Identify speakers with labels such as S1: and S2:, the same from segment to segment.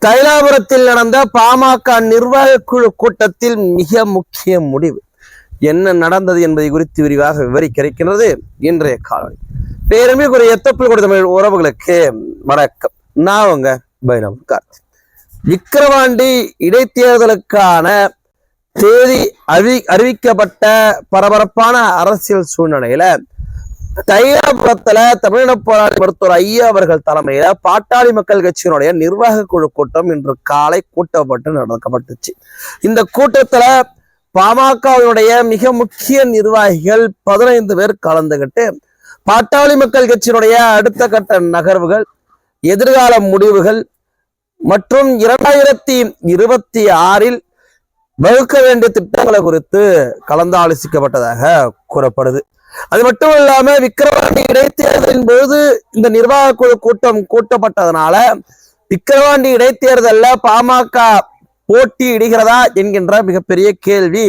S1: தைலாபுரத்தில் நடந்த பாமக நிர்வாக குழு கூட்டத்தில் மிக முக்கிய முடிவு என்ன நடந்தது என்பதை குறித்து விரிவாக விவரிக்க இருக்கின்றது இன்றைய காணொளி. பேரமைக்குரிய தொப்புள் கொடி தமிழ் உறவுகளுக்கு வணக்கம். நான் உங்க பைரவ் கார்த்தி. விக்கிரவாண்டி இடைத்தேர்தலுக்கான தேதி அறிவிக்கப்பட்ட பரபரப்பான அரசியல் சூழ்நிலையில தைலாபுரத்துல தமிழின போராளி மருத்துவர் ஐயா அவர்கள் தலைமையில பாட்டாளி மக்கள் கட்சியினுடைய நிர்வாக குழு கூட்டம் இன்று காலை கூட்டப்பட்டு நடக்கப்பட்டுச்சு. இந்த கூட்டத்துல பாமகவினுடைய மிக முக்கிய நிர்வாகிகள் 15 பேர் கலந்துகிட்டு பாட்டாளி மக்கள் கட்சியினுடைய அடுத்த கட்ட நகர்வுகள், எதிர்கால முடிவுகள் மற்றும் 2026 வகுக்க வேண்டிய திட்டங்களை குறித்து கலந்தாலோசிக்கப்பட்டதாக கூறப்படுது. அது மட்டும் இல்லாம விக்கிரவாண்டி இடைத்தேர்தலின் போது இந்த நிர்வாக குழு கூட்டம் கூட்டப்பட்டதனால விக்கிரவாண்டி இடைத்தேர்தல்ல பாமக போட்டியிடுகிறதா என்கின்ற மிகப்பெரிய கேள்வி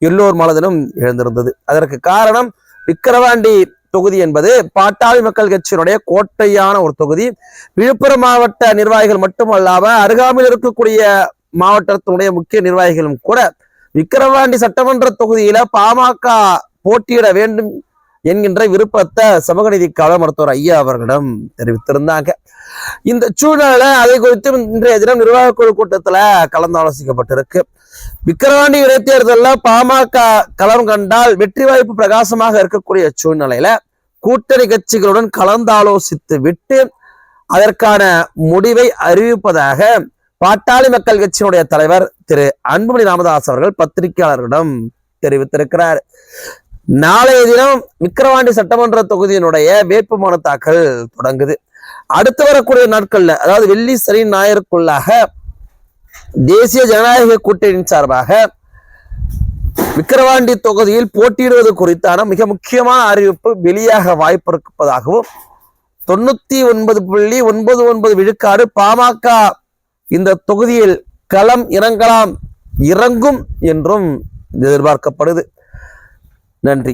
S1: எல்லோர் மனதிலும் எழுந்திருந்தது. அதற்கு காரணம், விக்கிரவாண்டி தொகுதி என்பது பாட்டாளி மக்கள் கட்சியினுடைய கோட்டையான ஒரு தொகுதி. விழுப்புரம் மாவட்ட நிர்வாகிகள் மட்டுமல்லாம அருகாமையில் இருக்கக்கூடிய மாவட்டத்தினுடைய முக்கிய நிர்வாகிகளும் கூட விக்கிரவாண்டி சட்டமன்ற தொகுதியில பாமக போட்டியிட வேண்டும் என்கின்ற விருப்பத்தை சமூக நீதிக்காக மருத்துவர் ஐயா அவர்களிடம் தெரிவித்திருந்தாங்க. இந்த சூழ்நிலை அதை குறித்து இன்றைய தினம் நிர்வாக குழு கூட்டத்துல கலந்தாலோசிக்கப்பட்டிருக்கு. விக்கிரவாண்டி இடைத்தேர்தலில் பாமக களம் கண்டால் வெற்றி வாய்ப்பு பிரகாசமாக இருக்கக்கூடிய சூழ்நிலையில கூட்டணி கட்சிகளுடன் கலந்தாலோசித்து விட்டு அதற்கான முடிவை அறிவிப்பதாக பாட்டாளி மக்கள் கட்சியினுடைய தலைவர் திரு அன்புமணி ராமதாஸ் அவர்கள் பத்திரிகையாளர்களிடம் தெரிவித்திருக்கிறார். நாளைய தினம் விக்கிரவாண்டி சட்டமன்ற தொகுதியினுடைய வேட்புமனு தாக்கல் தொடங்குது. அடுத்து வரக்கூடிய நாட்கள்ல, அதாவது வெள்ளி சனி ஞாயிறுக்குள்ளாக தேசிய ஜனநாயக கூட்டணியின் சார்பாக விக்கிரவாண்டி தொகுதியில் போட்டியிடுவது குறித்தான மிக முக்கியமான அறிவிப்பு வெளியாக வாய்ப்பு இருப்பதாகவும் 99.99 விழுக்காடு பாமக இந்த தொகுதியில் களம் இறங்கும் என்றும் எதிர்பார்க்கப்படுது. நன்றி.